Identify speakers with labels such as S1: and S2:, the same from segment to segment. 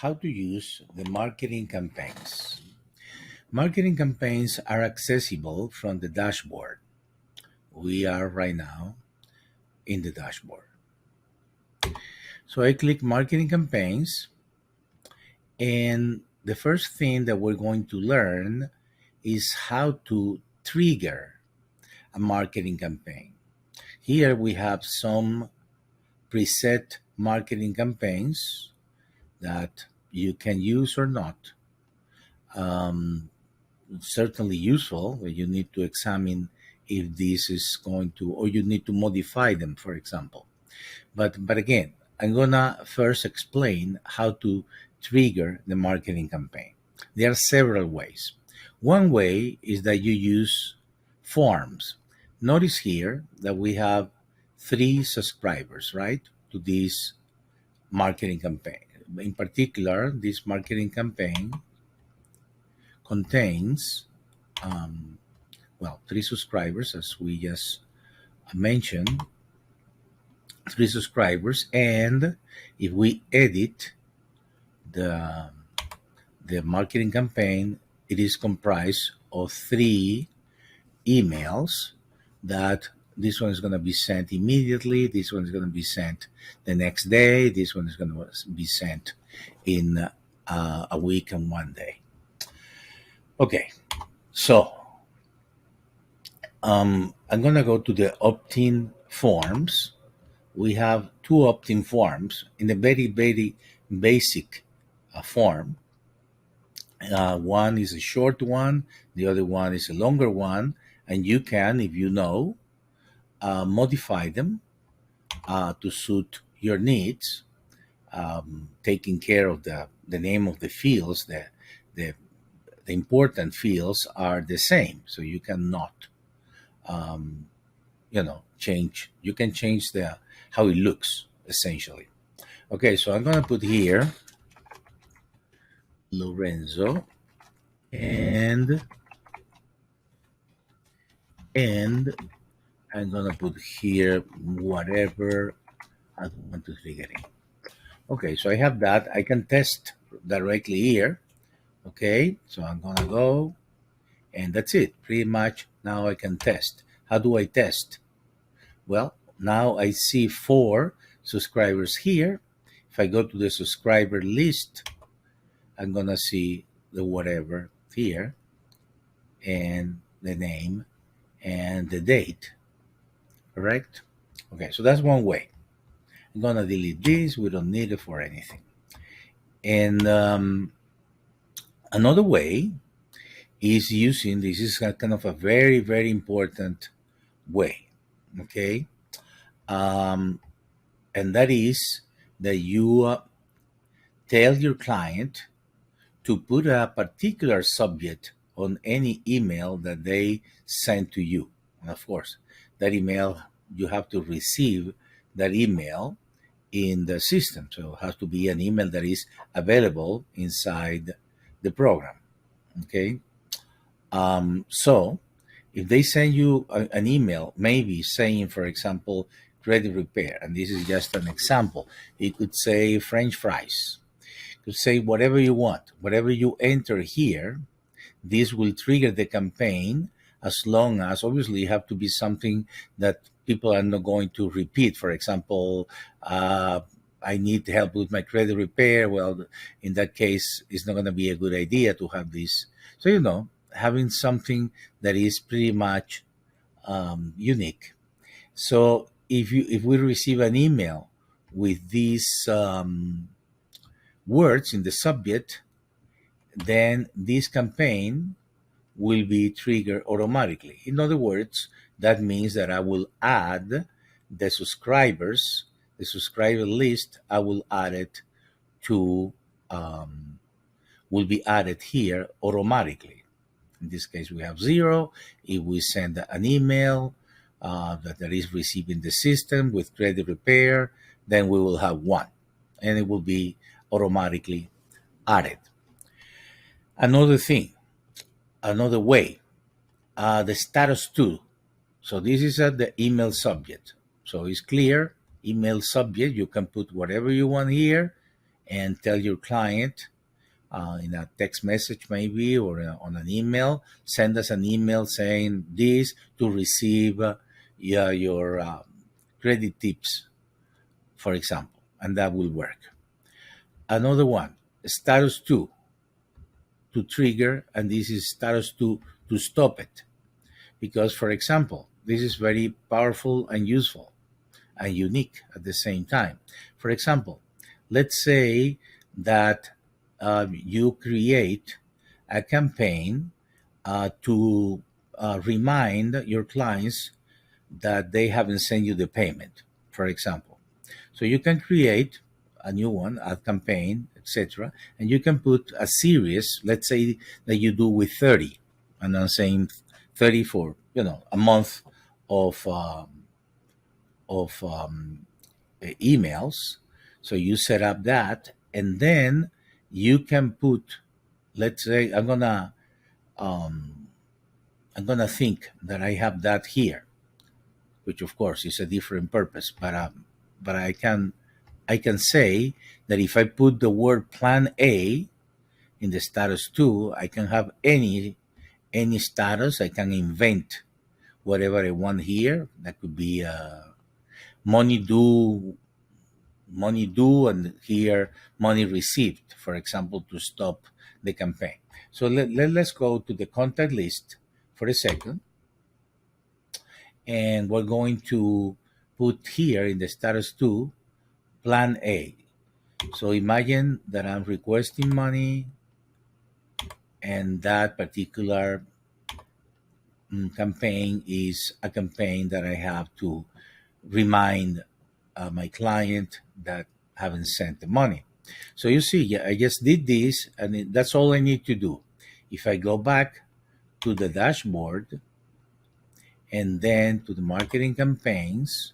S1: how to use the marketing campaigns. Marketing campaigns are accessible from the dashboard. We are right now in the dashboard. So I click marketing campaigns, and the first thing that we're going to learn is how to trigger a marketing campaign. Here we have some preset marketing campaigns that you can use or not. Certainly useful when you need to examine if this is going to, or you need to modify them, for example. But again, I'm gonna first explain how to trigger the marketing campaign. There are several ways. One way is that you use forms. Notice here that we have 3 subscribers, right, to this marketing campaign. In particular, this marketing campaign contains, 3 subscribers, as we just mentioned, 3 subscribers. And if we edit the marketing campaign, it is comprised of 3 emails that this one is going to be sent immediately, this one is going to be sent the next day, this one is going to be sent in a week and 1 day. Okay, so I'm going to go to the opt-in forms. We have 2 opt-in forms in a very, very basic form. One is a short one, the other one is a longer one, and you can, if you know, modify them to suit your needs, taking care of the name of the fields. The important fields are the same, so you cannot change. You can change how it looks, essentially. Okay, so I'm gonna put here Lorenzo and I'm gonna put here whatever I want to figure in. Okay, so I have that. I can test directly here. Okay, so I'm gonna go, and that's it. Pretty much now I can test. How do I test? Well, now I see 4 subscribers here. If I go to the subscriber list, I'm gonna see the whatever here, and the name and the date. Correct? Okay, so that's one way. I'm gonna delete this. We don't need it for anything. And another way is using this. Is kind of a very, very important way. Okay, and that is that you tell your client to put a particular subject on any email that they send to you. And of course, that email, you have to receive that email in the system. So it has to be an email that is available inside the program. Okay. So if they send you an email, maybe saying, for example, credit repair, and this is just an example, it could say French fries, it could say whatever you want, whatever you enter here, this will trigger the campaign, as long as obviously it have to be something that people are not going to repeat. For example, I need help with my credit repair. Well, in that case, it's not going to be a good idea to have this. So, having something that is pretty much unique. So if we receive an email with these words in the subject, then this campaign will be triggered automatically. In other words, that means that I will add the subscribers, the subscriber list, I will add it to, will be added here automatically. In this case, we have 0. If we send an email that is received in the system with credit repair, then we will have 1, and it will be automatically added. Another thing, another way, the status to. So this is the email subject. So it's clear, email subject, you can put whatever you want here, and tell your client in a text message maybe or on an email, send us an email saying this to receive your credit tips, for example, and that will work. Another one, status 2 to trigger, and this is status 2 to stop it. Because, for example, this is very powerful and useful and unique at the same time. For example, let's say that you create a campaign to remind your clients that they haven't sent you the payment, for example. So you can create a new one, a campaign, etc., and you can put a series. Let's say that you do with 30, and I'm saying 30 for a month of emails. So you set up that, and then you can put. Let's say um, I'm gonna think that I have that here, which of course is a different purpose, but I can say that if I put the word plan A in the status 2, I can have any status. I can invent whatever I want here. That could be money due, and here money received, for example, to stop the campaign. So let's go to the contact list for a second, and we're going to put here in the status 2 plan A. So imagine that I'm requesting money, and that particular campaign is a campaign that I have to remind my client that haven't sent the money. So you see, yeah, I just did this, and that's all I need to do. If I go back to the dashboard and then to the marketing campaigns,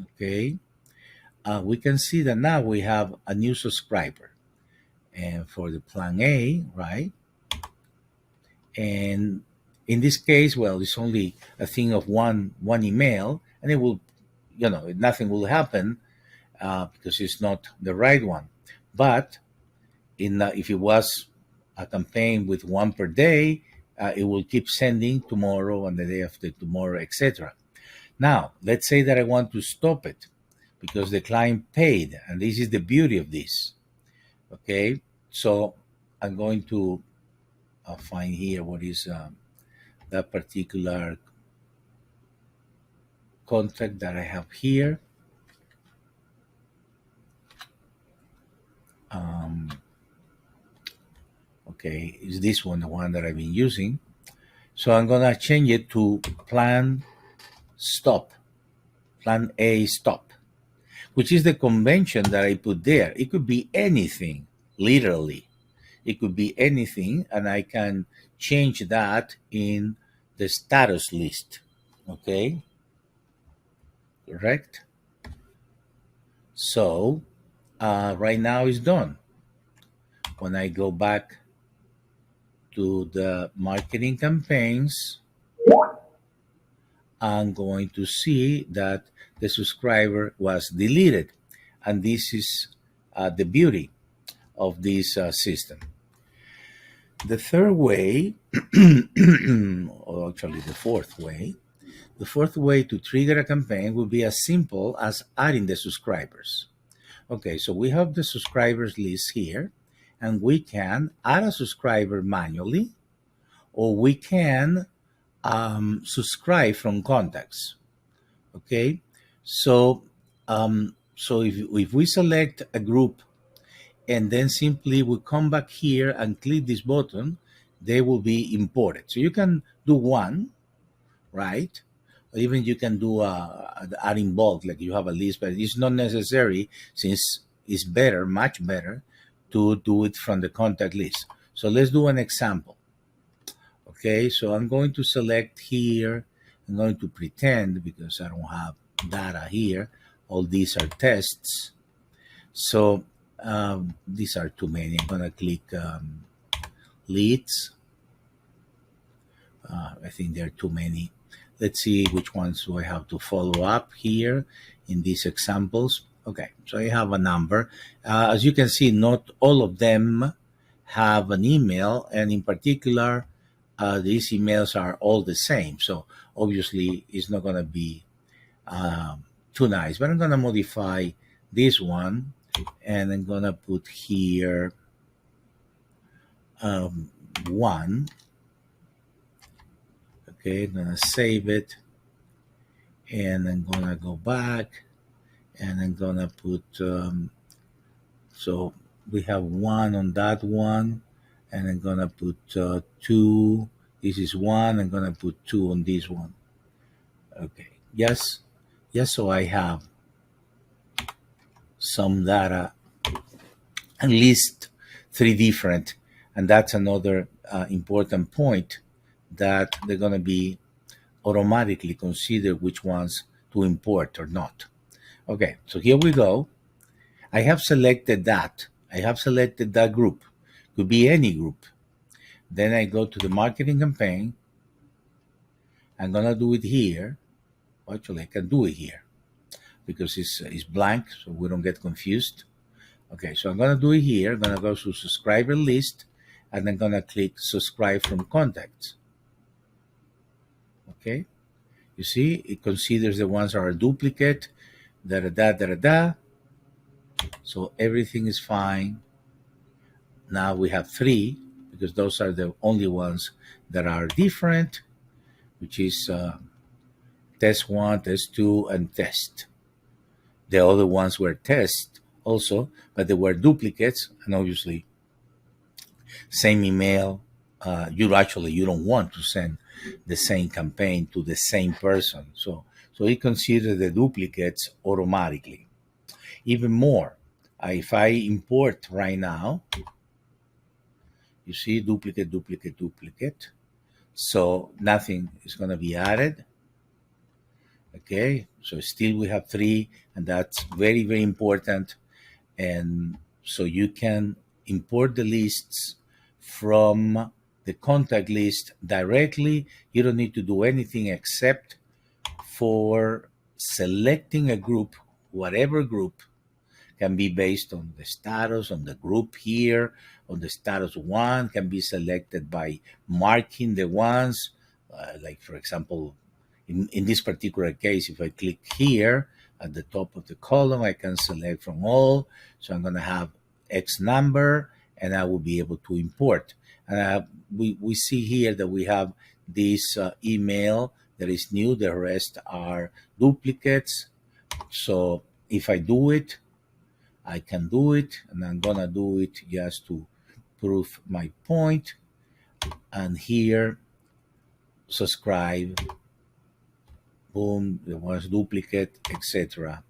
S1: okay, we can see that now we have a new subscriber. And for the plan A, right? And in this case, well, it's only a thing of one email, and it will, nothing will happen because it's not the right one. But if it was a campaign with one per day, it will keep sending tomorrow and the day after tomorrow, etc. Now, let's say that I want to stop it because the client paid, and this is the beauty of this. Okay, so I'm going to find here what is that particular contract that I have here. Okay, is this one the one that I've been using? So I'm gonna change it to plan stop, plan A stop, which is the convention that I put there. It could be anything, literally. It could be anything, and I can change that in the status list. Okay, correct? So right now it's done. When I go back to the marketing campaigns, I'm going to see that the subscriber was deleted. And this is the beauty of this system. The third way, or actually the fourth way to trigger a campaign would be as simple as adding the subscribers. Okay, so we have the subscribers list here, and we can add a subscriber manually, or we can subscribe from contacts. Okay, so if we select a group and then simply we come back here and click this button, they will be imported. So you can do one, right? Or even you can do add in bulk, like you have a list, but it's not necessary since it's better, much better, to do it from the contact list. So let's do an example. Okay, so I'm going to select here. I'm going to pretend because I don't have data here. All these are tests. So these are too many. I'm going to click leads. I think there are too many. Let's see which ones do I have to follow up here in these examples. Okay, so I have a number. As you can see, not all of them have an email, and in particular, these emails are all the same. So obviously, it's not going to be too nice. But I'm going to modify this one, and I'm going to put here one. Okay, I'm going to save it, and I'm going to go back, and I'm going to put so we have one on that one, and I'm gonna put two. This is one. I'm gonna put two on this one. Okay. Yes. Yes. So I have some data, at least three different, and that's another important point that they're gonna be automatically consider which ones to import or not. Okay. So here we go. I have selected that. I have selected that group. Could be any group. Then I go to the marketing campaign. I'm gonna do it here. Actually, I can do it here because it's blank, so we don't get confused. Okay, so I'm gonna do it here. I'm gonna go to subscriber list, and I'm gonna click subscribe from contacts. Okay, you see, it considers the ones that are duplicate. Da da da da da. So everything is fine. Now we have three because those are the only ones that are different, which is test one, test two, and test. The other ones were tests also, but they were duplicates, and obviously, same email. You don't want to send the same campaign to the same person, so it considers the duplicates automatically. Even more, if I import right now, you see duplicate, duplicate, duplicate. So nothing is going to be added. Okay, so still we have three, and that's very, very important. And so you can import the lists from the contact list directly. You don't need to do anything except for selecting a group, whatever group. Can be based on the status on the group here, on the status one, can be selected by marking the ones, like for example, in this particular case, if I click here at the top of the column, I can select from all. So I'm going to have X number, and I will be able to import. And we see here that we have this email that is new. The rest are duplicates. So if I do it, I can do it, and I'm gonna do it just to prove my point. And here, subscribe, boom, there was duplicate, etc.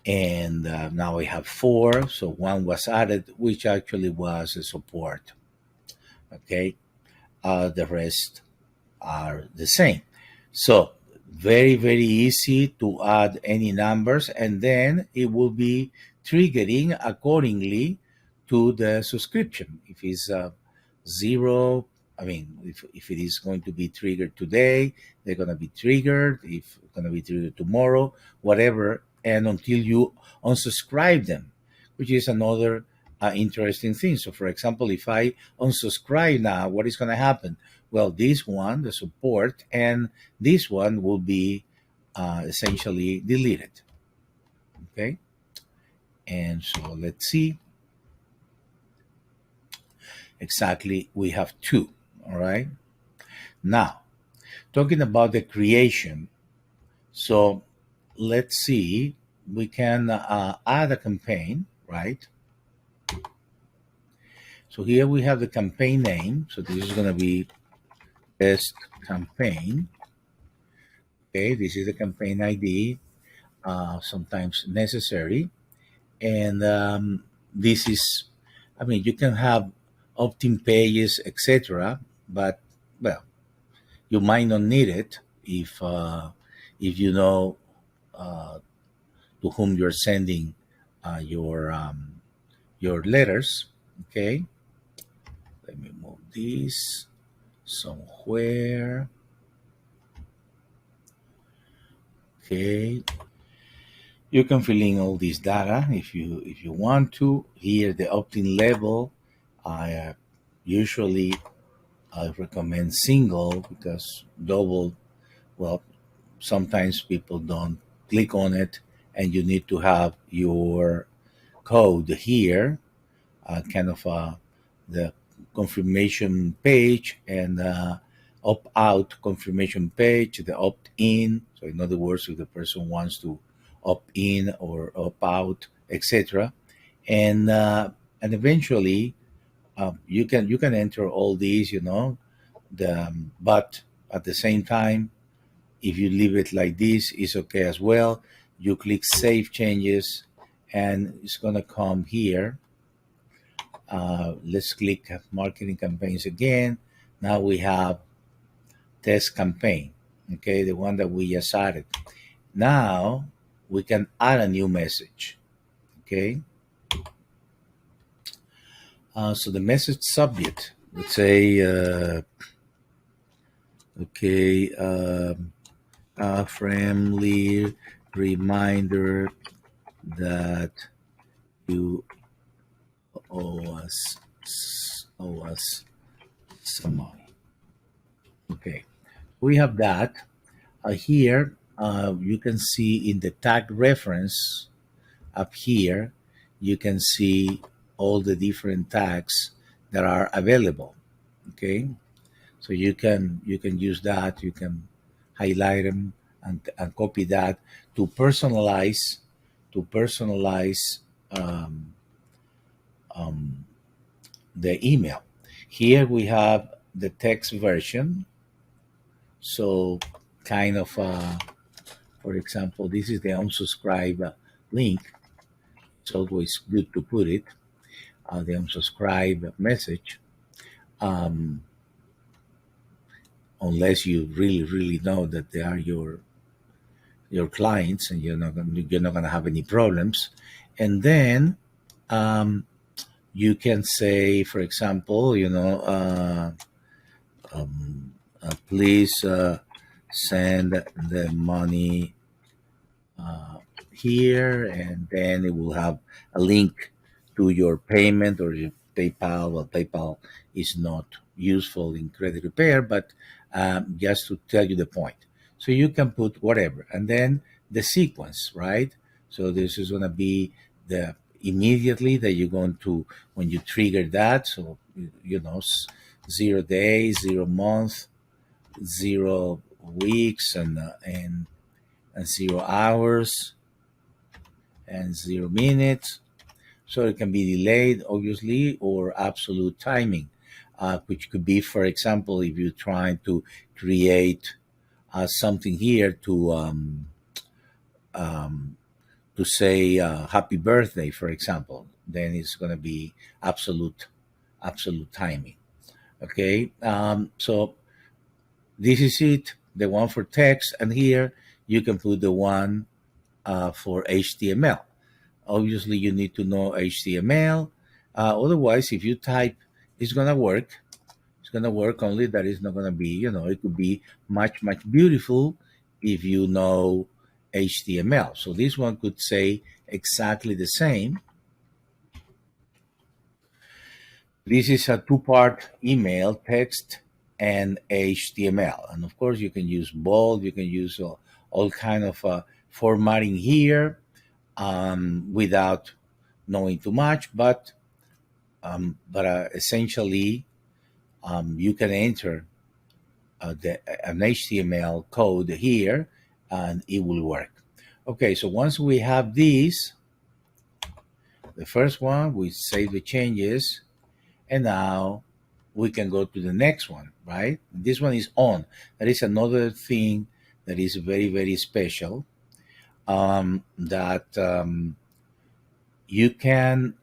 S1: And now I have four, so one was added, which actually was a support. Okay, the rest are the same. So very, very easy to add any numbers, and then it will be triggering accordingly to the subscription. If it's zero, I mean, if it is going to be triggered today, they're going to be triggered. If it's going to be triggered tomorrow, whatever, and until you unsubscribe them, which is another interesting thing. So, for example, if I unsubscribe now, what is going to happen? Well, this one, the support, and this one will be essentially deleted. Okay, and so let's see. Exactly, we have two. All right. Now, talking about the creation, so let's see. We can add a campaign, right? So here we have the campaign name. So this is going to be test campaign. Okay, this is the campaign ID. Sometimes necessary. And this is, I mean, you can have opt-in pages, etc. But well, you might not need it if you know uh, to whom you're sending your letters. Okay, let me move this somewhere. Okay, You can fill in all this data if you want to. Here, the opt-in level, I usually I recommend single because double, well, sometimes people don't click on it, and you need to have your code here, kind of the confirmation page and opt out confirmation page, the opt in. So, in other words, if the person wants to opt in or opt out, etc. And eventually, you can enter all these, but at the same time, if you leave it like this, it's okay as well. You click Save Changes, and it's gonna come here. Let's click Marketing Campaigns again. Now we have Test Campaign, okay, the one that we just added. Now we can add a new message, okay. So the message subject, let's say, okay, a friendly reminder that you owe us some money. Okay, we have that. Here, you can see in the tag reference up here, you can see all the different tags that are available. Okay, so you can use that. You can highlight them and copy that to personalize um, um, the email. Here we have the text version. So, kind of, for example, this is the unsubscribe link. It's always good to put it, the unsubscribe message, um, unless you really, really know that they are your clients and you're not gonna have any problems. And then um, you can say, for example, please send the money here, and then it will have a link to your payment or your PayPal. Well, PayPal is not useful in credit repair, but just to tell you the point. So you can put whatever, and then the sequence, right? So this is going to be the immediately that you're going to when you trigger that. So 0 days, 0 month, 0 weeks, and 0 hours and 0 minutes. So it can be delayed, obviously, or absolute timing, which could be, for example, if you're trying to create something here um, to say happy birthday, for example, then it's going to be absolute timing. Okay, so this is it, the one for text, and here you can put the one for HTML. Obviously, you need to know HTML. Otherwise, if you type, it's gonna work. It's gonna work, only that it's not gonna be. It could be much beautiful if you know HTML. So this one could say exactly the same. This is a two-part email, text and HTML, and of course you can use bold. You can use all kind of formatting here without knowing too much, but essentially, you can enter an HTML code here, and it will work. Okay, so once we have this, the first one, we save the changes, and now we can go to the next one, right? This one is on. That is another thing that is very, very special, that you can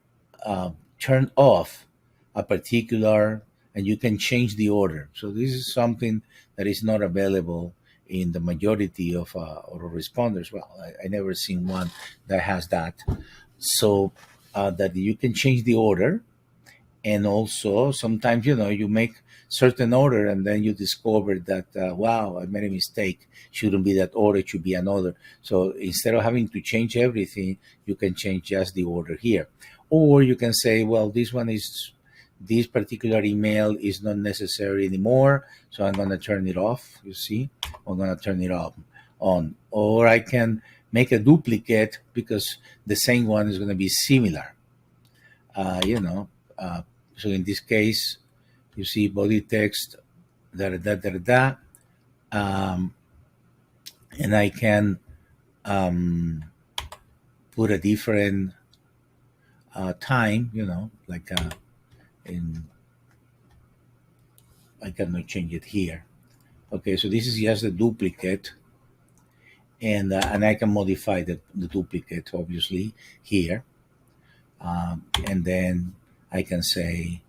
S1: turn off a particular, and you can change the order. So this is something that is not available in the majority of autoresponders. Well, I never seen one that has that. So that you can change the order, And also sometimes, you make certain order and then you discover that, wow, I made a mistake. Shouldn't be that order, it should be another. So instead of having to change everything, you can change just the order here. Or you can say, well, this particular email is not necessary anymore, so I'm going to turn it off. You see, I'm going to turn it off on. Or I can make a duplicate because the same one is going to be similar. uh, you know uh, so in this case, you see body text, da da da da da, um, and I can um, put a different time, like in I cannot change it here. Okay, so this is just a duplicate, and I can modify the duplicate obviously here, and then I can say,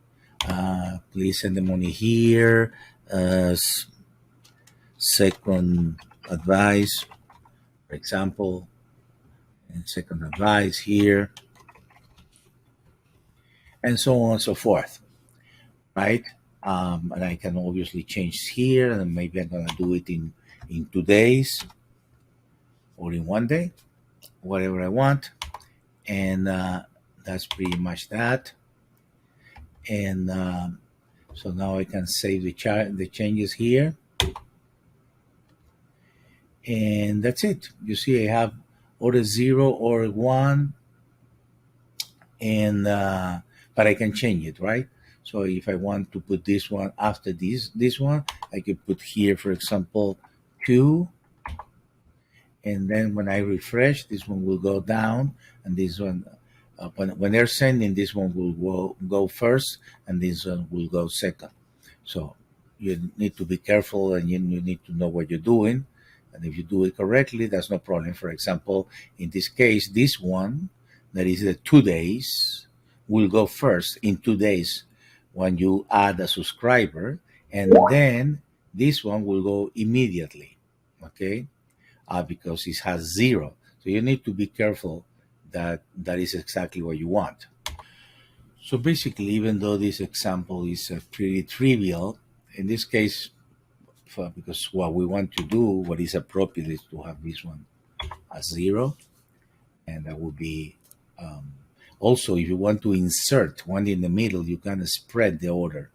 S1: please send the money here. Second advice, for example, and second advice here, and so on and so forth, right? And I can obviously change here, and maybe I'm gonna do it in 2 days or in one day, whatever I want, and that's pretty much that. And so now I can save the changes here, and that's it. You see, I have order 0 or 1, and but I can change it, right? So if I want to put this one after this one, I could put here, for example, 2, and then when I refresh, this one will go down, and this one, when they're sending, this one will go first, and this one will go second. So you need to be careful, and you need to know what you're doing. And if you do it correctly, that's no problem. For example, in this case, this one, that is the 2 days, will go first in 2 days when you add a subscriber, and then this one will go immediately, okay? Because it has 0. So you need to be careful that that is exactly what you want. So basically, even though this example is pretty trivial, in this case, because what we want to do, what is appropriate, is to have this one as 0, and that would be, um, also, if you want to insert one in the middle, you can spread the order.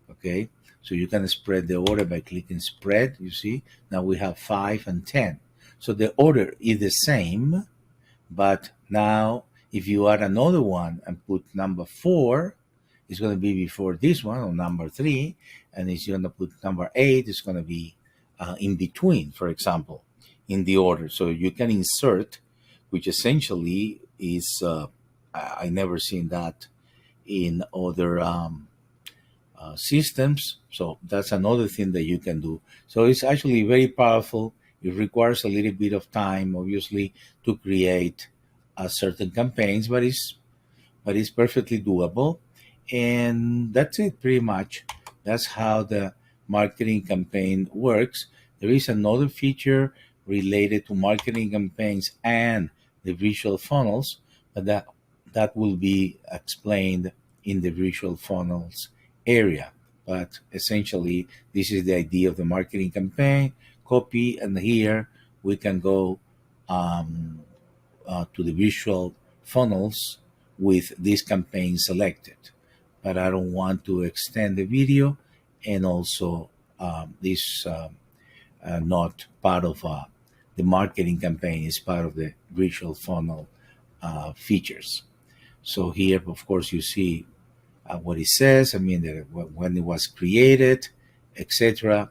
S1: Okay, so you can spread the order by clicking spread. You see, now we have 5 and 10. So the order is the same, but now if you add another one and put number 4, it's going to be before this one, or number 3, and if you're going to put number 8, it's going to be in between, for example, in the order. So you can insert, which essentially is, I never seen that in other systems. So that's another thing that you can do. So it's actually very powerful. It requires a little bit of time, obviously, to create certain campaigns, but it's perfectly doable. And that's it, pretty much. That's how the marketing campaign works. There is another feature related to marketing campaigns and the visual funnels, but that will be explained in the visual funnels area. But essentially, this is the idea of the marketing campaign copy, and here we can go um, to the visual funnels with this campaign selected. But I don't want to extend the video, and also this not part of the marketing campaign, is part of the visual funnel features. So here, of course, you see what it says. I mean, that when it was created, etc.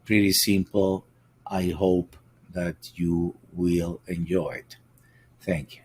S1: Pretty simple. I hope that you will enjoy it. Thank you.